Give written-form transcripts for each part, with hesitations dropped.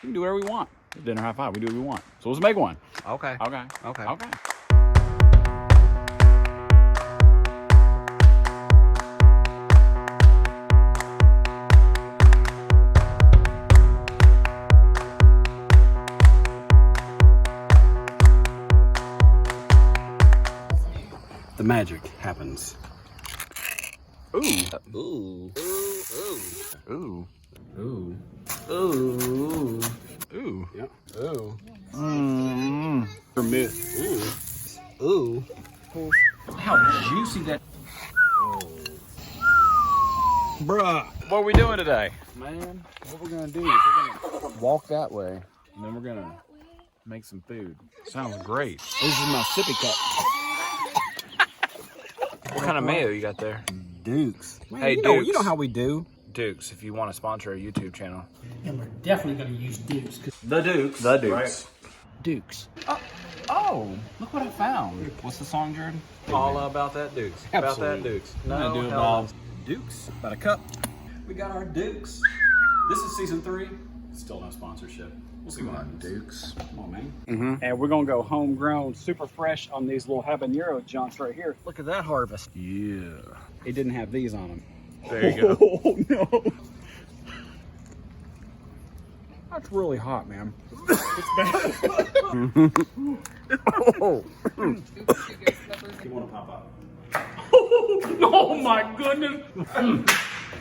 We can do whatever we want. Dinner high five. We do what we want. So let's make one. Okay. Okay. Okay. Okay. The magic happens. Ooh. Ooh. Ooh. Ooh. Ooh. Ooh. Yep. Ooh. Mmm. Permit. Ooh. Ooh. How juicy that. Oh. Bruh. What are we doing today? Man, what we're gonna do is we're gonna walk that way, and then we're gonna make some food. Sounds great. This is my sippy cup. What kind of mayo you got there? Dukes. Man, hey, you know how we do. Dukes, if you want to sponsor a YouTube channel. And we're definitely going to use Dukes. The Dukes. The Dukes. Right. Dukes. Oh, look what I found. What's the song, Jordan? All about that Dukes. Absolutely. About that Dukes. No, No, do hell about Dukes. About a cup. We got our Dukes. This is season 3. Still no sponsorship. We'll see what happens. Dukes. Come on, man. Mm-hmm. And we're gonna go homegrown, super fresh on these little habanero junks right here. Look at that harvest. Yeah. It didn't have these on them. There you go. Oh no. That's really hot, man. It's bad. Oh. You want to pop up? Oh my goodness.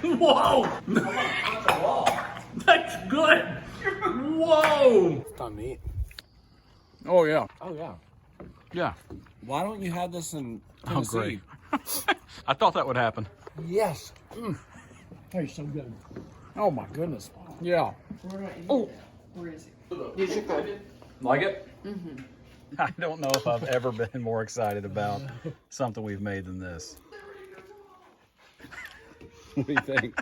Whoa. That's good. Whoa. It's time to eat. Oh yeah. Oh, yeah. Yeah. Why don't you have this in Oh Tennessee? great. I thought that would happen. Yes. Tastes so good. Oh my goodness. Yeah. Oh, where is it? Like it? Mm-hmm. I don't know if I've ever been more excited about something we've made than this. What do you think?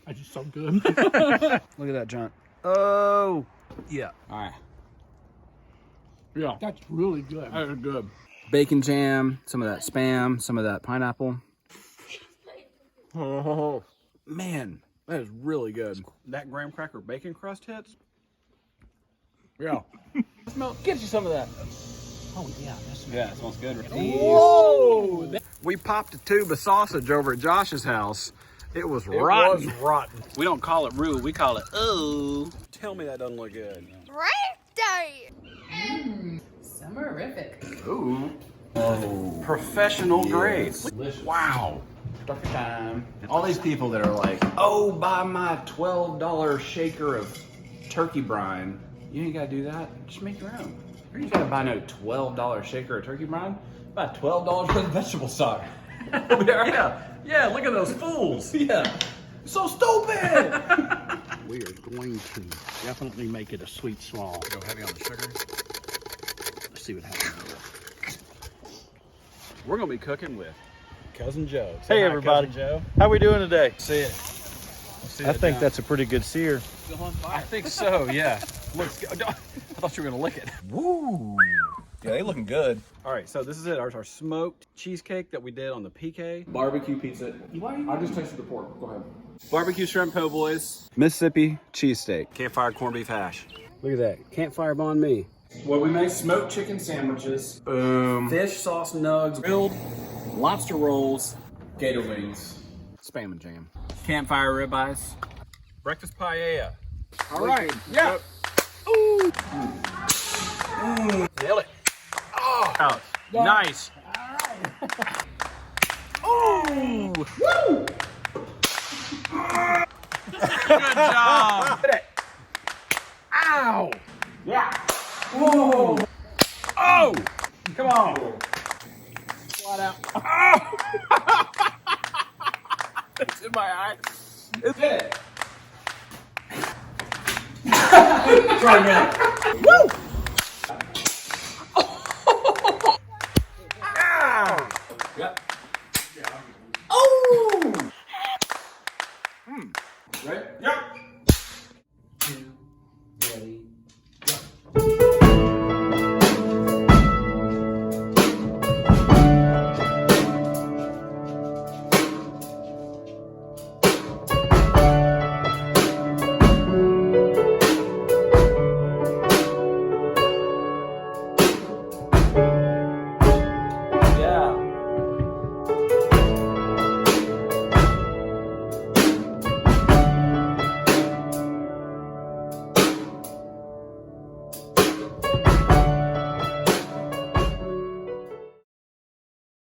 It's just so good. Look at that, John. Oh. Yeah. All right. Yeah. That's really good. That is good. Bacon jam, some of that Spam, some of that pineapple. Oh, Man, that is really good. that graham cracker bacon crust hits? Yeah. Get you some of that. Oh, yeah. That's Yeah, it smells good. Whoa! We popped a tube of sausage over at Josh's house. It was rotten. rotten. We don't call it rude, we call it ooh. Tell me that doesn't look good. Summerific. Ooh. Professional grade. Wow. Stuff time. All these people that are like, oh, buy my $12 shaker of turkey brine. You ain't gotta do that. Just make your own. You ain't gotta buy no $12 shaker of turkey brine. Buy $12 worth of vegetable stock. Yeah, look at those fools. Yeah. So stupid! We are going to definitely make it a sweet slaw. Go heavy on the sugar. Let's see what happens. We're gonna be cooking with Cousin Joe. Hey, everybody. Cousin Joe. How we doing today? See it. I think that's a pretty good sear. I think so, yeah. Looks good. I thought you were gonna lick it. Woo! Yeah, they looking good. All right, so this is it. Our smoked cheesecake that we did on the PK. Barbecue pizza. I just tasted the pork. Go ahead. Barbecue shrimp po' boys. Mississippi cheesesteak. Campfire corned beef hash. Look at that. Campfire banh mi. What we make, smoked chicken sandwiches. Boom. Fish sauce nugs. Grilled lobster rolls. Gator wings. Spam and jam. Campfire ribeyes. Breakfast paella. All right. Yeah. Ooh. Nailed it. Oh. Nice. Ooh. Woo. Good job. Ow! Yeah. Whoa. Oh. Come on. Flat out. Oh. It's in my eye. It's it. Try again. Woo. Ow. Yep. Oh. Right? Yep.